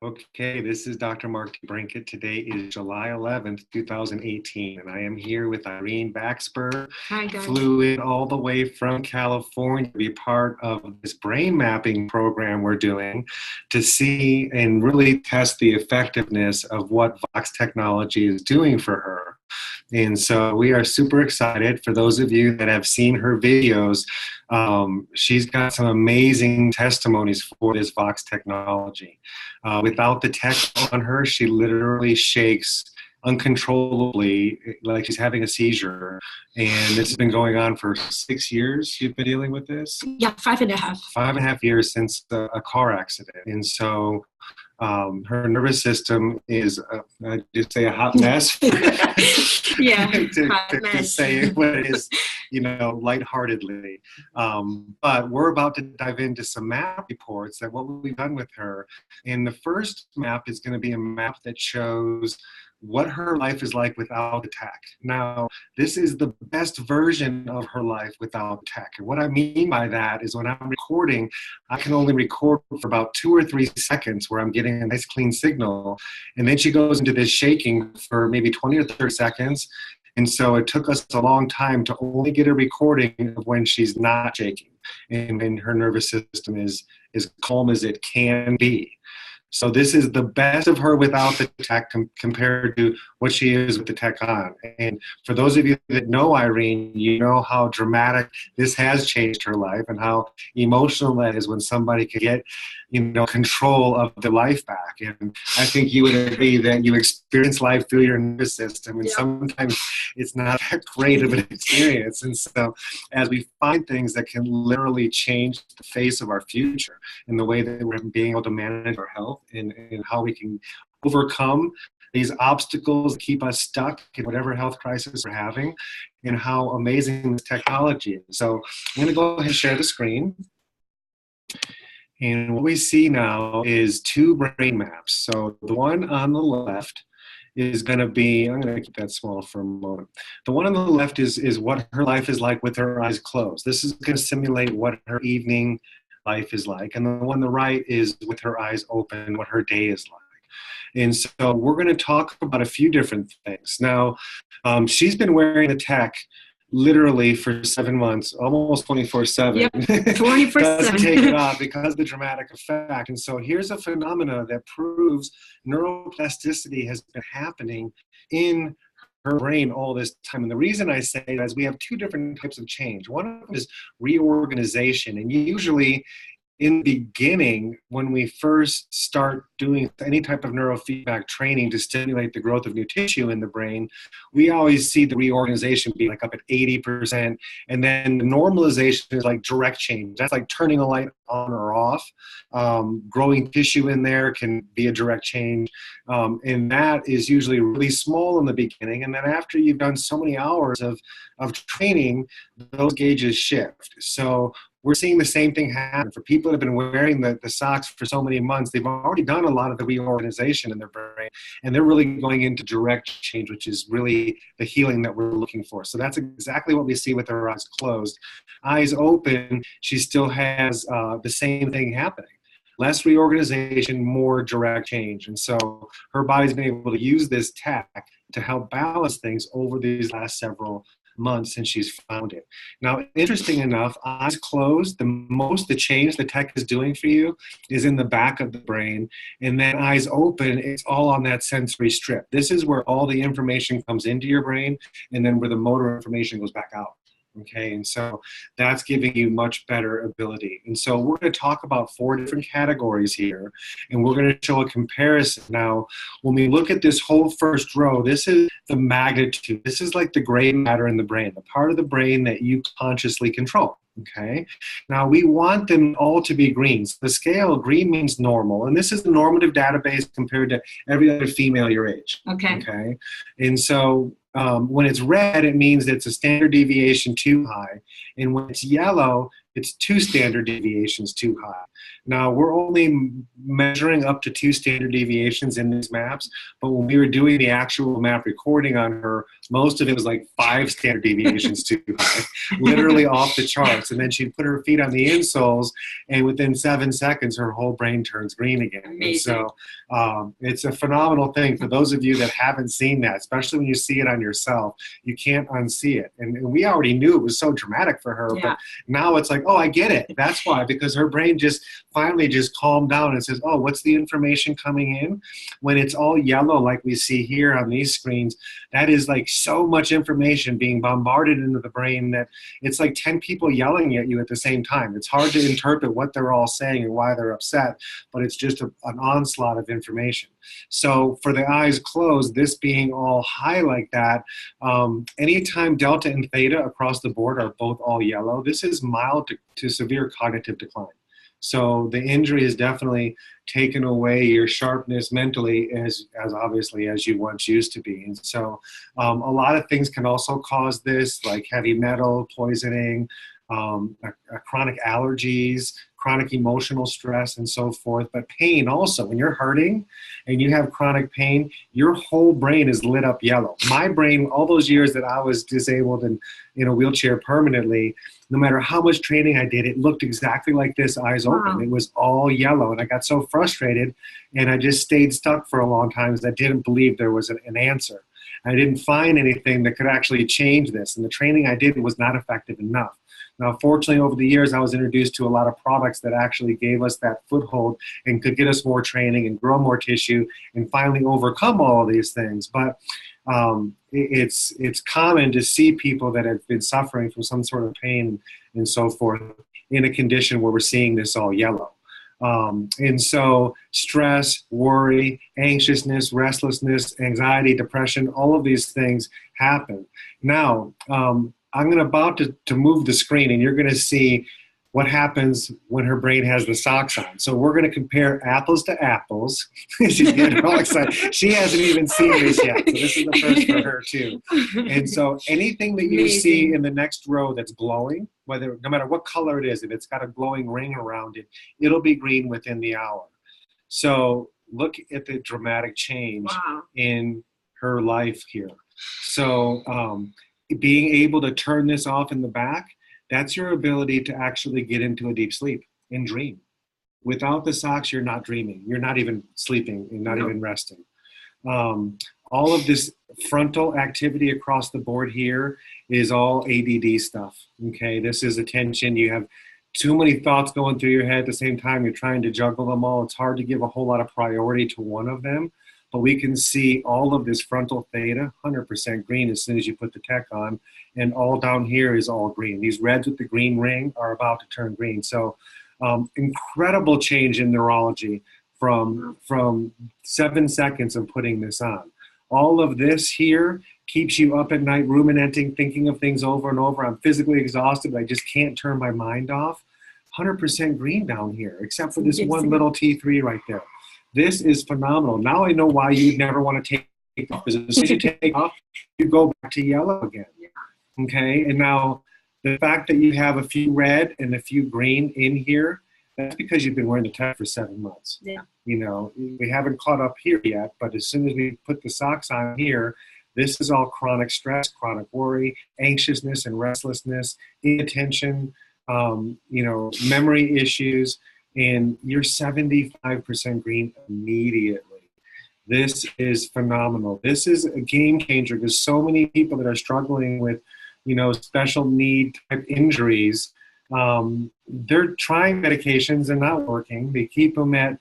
Okay, this is Dr. Mark Brinkett. Today is July 11th, 2018, and I am here with Irene Baxper. Hi, guys. Flew in all the way from California to be part of this brain mapping program we're doing to see and really test the effectiveness of what Vox technology is doing for her. And so we are super excited. For those of you that have seen her videos, she's got some amazing testimonies for this Vox technology. Without the tech on her, she literally shakes uncontrollably, like she's having a seizure. And this has been going on for 6 years. You've been dealing with this? Yeah, 5.5. 5.5 years since a car accident. And so her nervous system is, I just say, a hot mess. Yeah, to say what it is, lightheartedly. But we're about to dive into some map reports that what we've done with her. And the first map is going to be a map that shows what her life is like without the tech. Now, this is the best version of her life without tech. And what I mean by that is when I'm recording, I can only record for about 2 or 3 seconds where I'm getting a nice clean signal. And then she goes into this shaking for maybe 20 or 30 seconds. And so it took us a long time to only get a recording of when she's not shaking and when her nervous system is as calm as it can be. So this is the best of her without the tech compared to what she is with the tech on. And for those of you that know Irene, you know how dramatic this has changed her life and how emotional that is when somebody can get, control of the life back. And I think you would agree that you experience life through your nervous system, and sometimes it's not that great of an experience. And so as we find things that can literally change the face of our future in the way that we're being able to manage our health, and how we can overcome these obstacles that keep us stuck in whatever health crisis we're having, and how amazing this technology is. So I'm going to go ahead and share the screen. And what we see now is 2 brain maps. So the one on the left is going to be, I'm going to keep that small for a moment. The one on the left is what her life is like with her eyes closed. This is going to simulate what her evening life is like. And the one on the right is with her eyes open, what her day is like. And so we're going to talk about a few different things. Now, she's been wearing the tech literally for 7 months, almost 24/7. Yep, 24/7. Doesn't take it off because of the dramatic effect. And so here's a phenomena that proves neuroplasticity has been happening in her brain all this time. And the reason I say that is we have 2 different types of change. One of them is reorganization. And usually in the beginning, when we first start doing any type of neurofeedback training to stimulate the growth of new tissue in the brain, we always see the reorganization be like up at 80%. And then the normalization is like direct change. That's like turning a light on or off. Growing tissue in there can be a direct change. And that is usually really small in the beginning. And then after you've done so many hours of training, those gauges shift. So we're seeing the same thing happen. For people that have been wearing the socks for so many months, they've already done a lot of the reorganization in their brain, and they're really going into direct change, which is really the healing that we're looking for. So that's exactly what we see with her eyes closed. Eyes open, she still has the same thing happening. Less reorganization, more direct change. And so her body's been able to use this tech to help balance things over these last several months since she's found it. Now, interesting enough, eyes closed, the change the tech is doing for you is in the back of the brain, and then eyes open, it's all on that sensory strip. This is where all the information comes into your brain, and then where the motor information goes back out. Okay, and so that's giving you much better ability. And so we're going to talk about 4 different categories here, and we're going to show a comparison. Now, when we look at this whole first row, this is the magnitude. This is like the gray matter in the brain, the part of the brain that you consciously control. Okay, now we want them all to be green. So the scale, green means normal, and this is the normative database compared to every other female your age. Okay, and so when it's red, it means it's a standard deviation too high, and when it's yellow, it's 2 standard deviations too high. Now, we're only measuring up to 2 standard deviations in these maps, but when we were doing the actual map recording on her, Most of it was like 5 standard deviations too high, literally off the charts. And then she'd put her feet on the insoles, and within 7 seconds, her whole brain turns green again. Amazing. And so it's a phenomenal thing. For those of you that haven't seen that, especially when you see it on yourself, you can't unsee it. And we already knew it was so dramatic for her, but now it's like, oh, I get it. That's why, because her brain just finally just calmed down and says, oh, what's the information coming in? When it's all yellow like we see here on these screens, that is like so much information being bombarded into the brain that it's like 10 people yelling at you at the same time. It's hard to interpret what they're all saying and why they're upset, but it's just an onslaught of information. So for the eyes closed, this being all high like that, anytime delta and theta across the board are both all yellow, this is mild to severe cognitive decline. So the injury has definitely taken away your sharpness mentally as obviously as you once used to be. And so a lot of things can also cause this, like heavy metal, poisoning, chronic allergies, chronic emotional stress, and so forth. But pain also, when you're hurting and you have chronic pain, your whole brain is lit up yellow. My brain, all those years that I was disabled and in a wheelchair permanently, no matter how much training I did, it looked exactly like this, eyes open. Wow. It was all yellow. And I got so frustrated, and I just stayed stuck for a long time because I didn't believe there was an answer. I didn't find anything that could actually change this. And the training I did was not effective enough. Now, fortunately, over the years, I was introduced to a lot of products that actually gave us that foothold and could get us more training and grow more tissue and finally overcome all of these things. But it's common to see people that have been suffering from some sort of pain and so forth in a condition where we're seeing this all yellow. And so stress, worry, anxiousness, restlessness, anxiety, depression, all of these things happen. Now, I'm about to move the screen, and you're going to see what happens when her brain has the socks on. So we're going to compare apples to apples. She's getting all excited. She hasn't even seen this yet, so this is the first for her too. And so anything that you see in the next row that's glowing, no matter what color it is, if it's got a glowing ring around it, it'll be green within the hour. So look at the dramatic change in her life here. So being able to turn this off in the back, that's your ability to actually get into a deep sleep and dream. Without the socks, you're not dreaming. You're not even sleeping and not even resting. All of this frontal activity across the board here is all ADD stuff, okay? This is attention. You have too many thoughts going through your head at the same time. You're trying to juggle them all. It's hard to give a whole lot of priority to one of them. But we can see all of this frontal theta, 100% green as soon as you put the tech on, and all down here is all green. These reds with the green ring are about to turn green. So incredible change in neurology from 7 seconds of putting this on. All of this here keeps you up at night ruminating, thinking of things over and over. I'm physically exhausted, but I just can't turn my mind off. 100% green down here, except for this one little T3 right there. This is phenomenal. Now I know why you'd never want to take off, because as soon as you take off, you go back to yellow again. Okay, and now the fact that you have a few red and a few green in here, that's because you've been wearing the tech for 7 months. Yeah. You know, we haven't caught up here yet, but as soon as we put the socks on here, this is all chronic stress, chronic worry, anxiousness and restlessness, inattention, memory issues, and you're 75% green immediately. This is phenomenal. This is a game changer, because so many people that are struggling with, special need type injuries, they're trying medications and not working. They keep them at,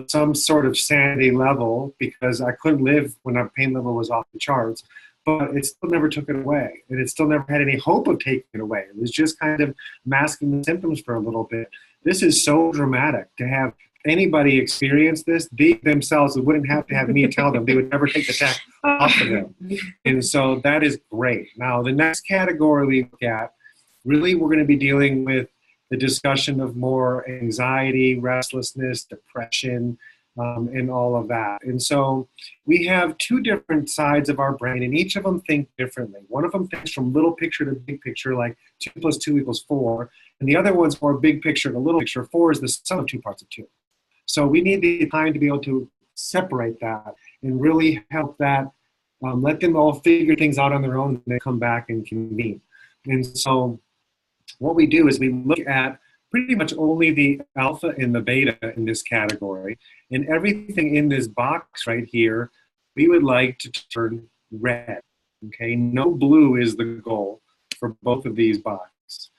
some sort of sanity level, because I couldn't live when our pain level was off the charts, but it still never took it away. And it still never had any hope of taking it away. It was just kind of masking the symptoms for a little bit. This is so dramatic to have anybody experience this. They themselves wouldn't have to have me tell them. They would never take the tech off of them. And so that is great. Now, the next category we look at, really we're going to be dealing with the discussion of more anxiety, restlessness, depression, and all of that. And so we have two different sides of our brain, and each of them think differently. One of them thinks from little picture to big picture, like 2 + 2 = 4. And the other one's more big picture to little picture. 4 is the sum of 2 parts of 2. So we need the time to be able to separate that and really help that Let them all figure things out on their own and then come back and convene. And so what we do is we look at pretty much only the alpha and the beta in this category. And everything in this box right here, we would like to turn red. Okay, no blue is the goal for both of these boxes.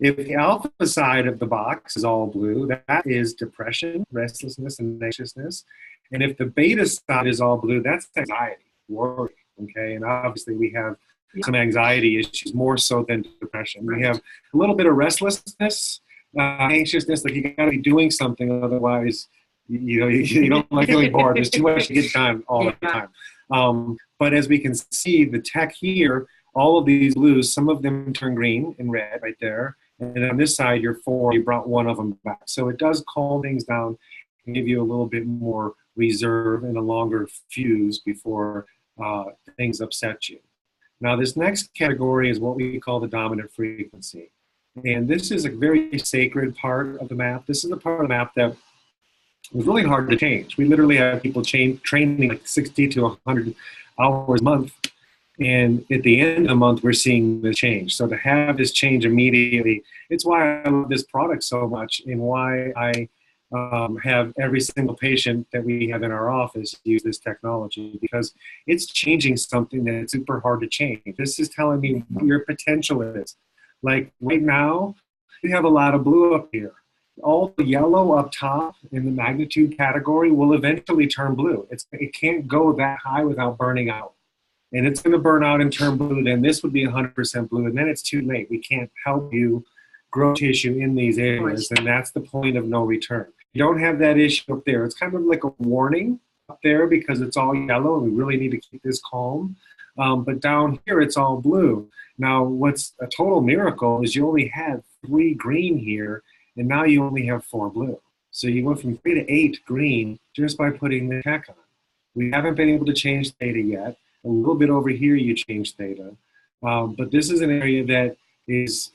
If the alpha side of the box is all blue, that is depression, restlessness, and anxiousness. And if the beta side is all blue, that's anxiety, worry. Okay, and obviously we have some anxiety issues more so than depression. We have a little bit of restlessness, anxiousness, like you got to be doing something, otherwise, you don't like feeling bored. There's too much to get done all the time. But as we can see, the tech here, all of these blues, some of them turn green and red right there. And on this side, you're 4, you brought one of them back. So it does calm things down and give you a little bit more reserve and a longer fuse before things upset you. Now, this next category is what we call the dominant frequency. And this is a very sacred part of the map. This is the part of the map that was really hard to change. We literally have people training like 60 to 100 hours a month. And at the end of the month, we're seeing the change. So to have this change immediately, it's why I love this product so much and why I have every single patient that we have in our office use this technology, because it's changing something that's super hard to change. This is telling me what your potential is. Like right now, we have a lot of blue up here. All the yellow up top in the magnitude category will eventually turn blue. It can't go that high without burning out. And it's going to burn out and turn blue, then this would be 100% blue, and then it's too late. We can't help you grow tissue in these areas, and that's the point of no return. You don't have that issue up there. It's kind of like a warning up there because it's all yellow, and we really need to keep this calm. But down here, it's all blue. Now, what's a total miracle is you only had 3 green here, and now you only have 4 blue. So you went from 3 to 8 green just by putting the tech on. We haven't been able to change theta yet. A little bit over here, you change theta. But this is an area that is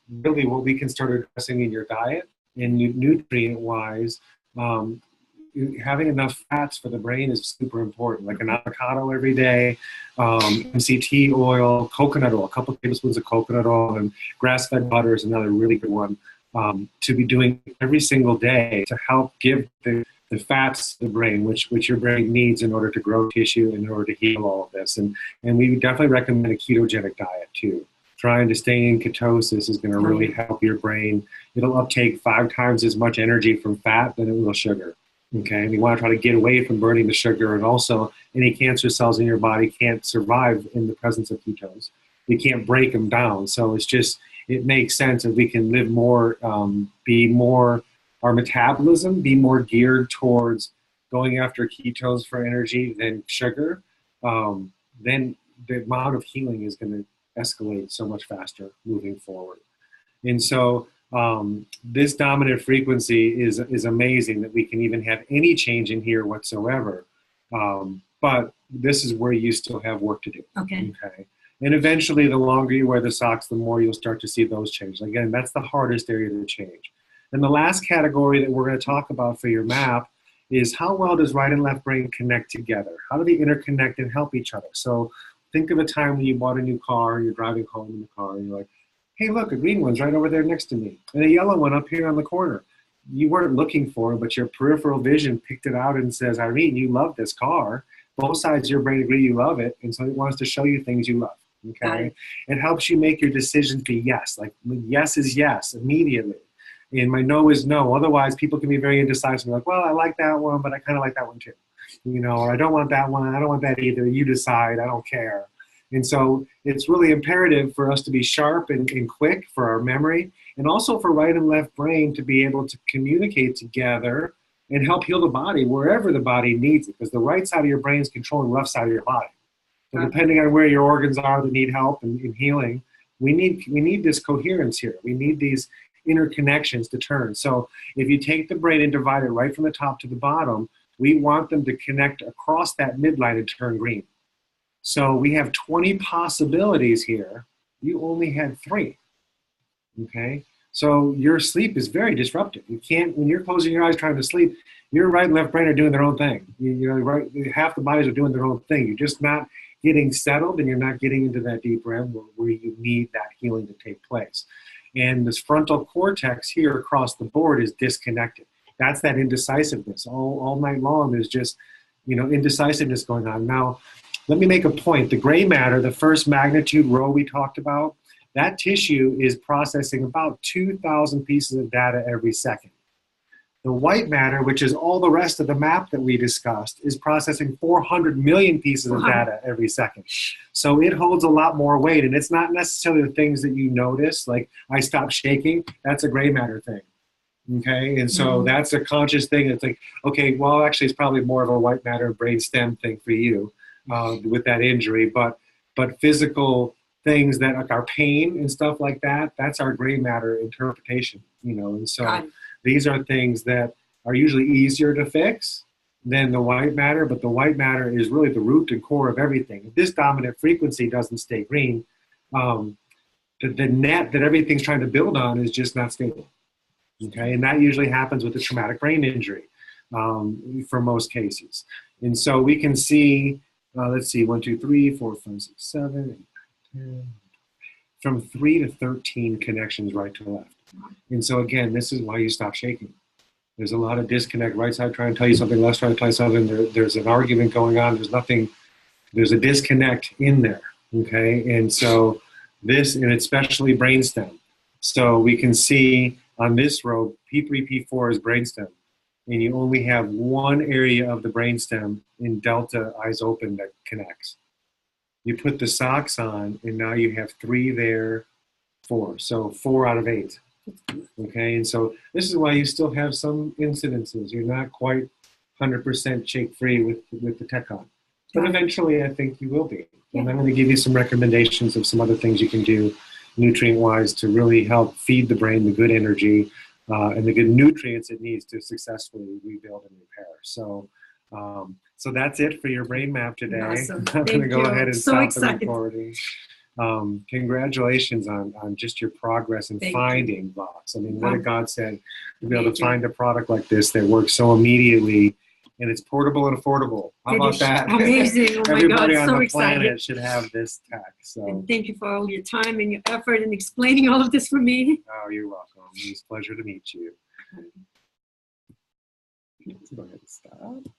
really what we can start addressing in your diet and nutrient-wise. Having enough fats for the brain is super important, like an avocado every day, MCT oil, coconut oil, a couple of tablespoons of coconut oil, and grass-fed butter is another really good one to be doing every single day to help give the fats to the brain, which your brain needs in order to grow tissue, in order to heal all of this. And we would definitely recommend a ketogenic diet too. Trying to stay in ketosis is going to really help your brain. It'll uptake 5 times as much energy from fat than it will sugar. Okay, and you want to try to get away from burning the sugar, and also any cancer cells in your body can't survive in the presence of ketones. You can't break them down. So it makes sense that we can live more, our metabolism be more geared towards going after ketones for energy than sugar, then the amount of healing is going to escalate so much faster moving forward. And so this dominant frequency is amazing that we can even have any change in here whatsoever. But this is where you still have work to do. Okay. And eventually, the longer you wear the socks, the more you'll start to see those change. Again, that's the hardest area to change. And the last category that we're going to talk about for your map is how well does right and left brain connect together? How do they interconnect and help each other? So think of a time when you bought a new car, you're driving home in the car, and you're like, hey, look, a green one's right over there next to me, and a yellow one up here on the corner. You weren't looking for it, but your peripheral vision picked it out and says, Irene, you love this car. Both sides of your brain agree you love it, and so it wants to show you things you love. Okay? It helps you make your decisions be yes. Like yes is yes immediately. And my no is no. Otherwise, people can be very indecisive. Like, well, I like that one, but I kind of like that one too. Or I don't want that one. I don't want that either. You decide. I don't care. And so it's really imperative for us to be sharp and quick for our memory, and also for right and left brain to be able to communicate together and help heal the body wherever the body needs it. Because the right side of your brain is controlling the left side of your body. So depending on where your organs are that need help in healing, we need this coherence here. We need these interconnections to turn. So if you take the brain and divide it right from the top to the bottom, we want them to connect across that midline and turn green. So we have 20 possibilities here. You only had 3. Okay? So your sleep is very disrupted. You can't, when you're closing your eyes trying to sleep, your right and left brain are doing their own thing. You know, right, half the bodies are doing their own thing. You're just not getting settled, and you're not getting into that deep REM where you need that healing to take place. And this frontal cortex here across the board is disconnected. That's that indecisiveness. All night long, there's just, you know, indecisiveness going on. Now, let me make a point. The gray matter, the first magnitude row we talked about, that tissue is processing about 2,000 pieces of data every second. The white matter, which is all the rest of the map that we discussed, is processing 400 million pieces of data every second. So it holds a lot more weight, and it's not necessarily the things that you notice, like I stopped shaking, that's a gray matter thing, okay? And so that's a conscious thing. It's like, okay, well, actually it's probably more of a white matter brain stem thing for you with that injury, but physical things that like our pain and stuff like that, that's our gray matter interpretation, you know, and so these are things that are usually easier to fix than the white matter, but the white matter is really the root and core of everything. If this dominant frequency doesn't stay green, the net that everything's trying to build on is just not stable, okay? And that usually happens with a traumatic brain injury for most cases. And so we can see, let's see, 1, 2, 3, 4, 5, 6, 7, 8, 9, 10, from 3 to 13 connections right to left. And so again, this is why you stop shaking. There's a lot of disconnect. Right side trying to tell you something, left trying to tell you something. There's an argument going on. There's nothing. There's a disconnect in there. Okay, and so this, and especially brainstem. So we can see on this row, P3, P4 is brainstem, and you only have one area of the brainstem in delta eyes open that connects. You put the socks on, and now you have 3 there, 4. So 4 out of 8. Okay, and so this is why you still have some incidences. You're not quite 100% shake-free with the Tech-On. But eventually, I think you will be. And I'm going to give you some recommendations of some other things you can do nutrient-wise to really help feed the brain the good energy and the good nutrients it needs to successfully rebuild and repair. So, so that's it for your brain map today. Awesome. I'm going to go ahead and stop excited. the recording. Congratulations on just your progress in finding Vox. I mean, what a godsend to be able to find a product like this that works so immediately, and it's portable and affordable. How about that? Amazing. Oh my Everybody God, on so the excited. planet should have this tech. So, And thank you for all your time and your effort in explaining all of this for me. oh, you're welcome. It's a pleasure to meet you. Let's go ahead and stop.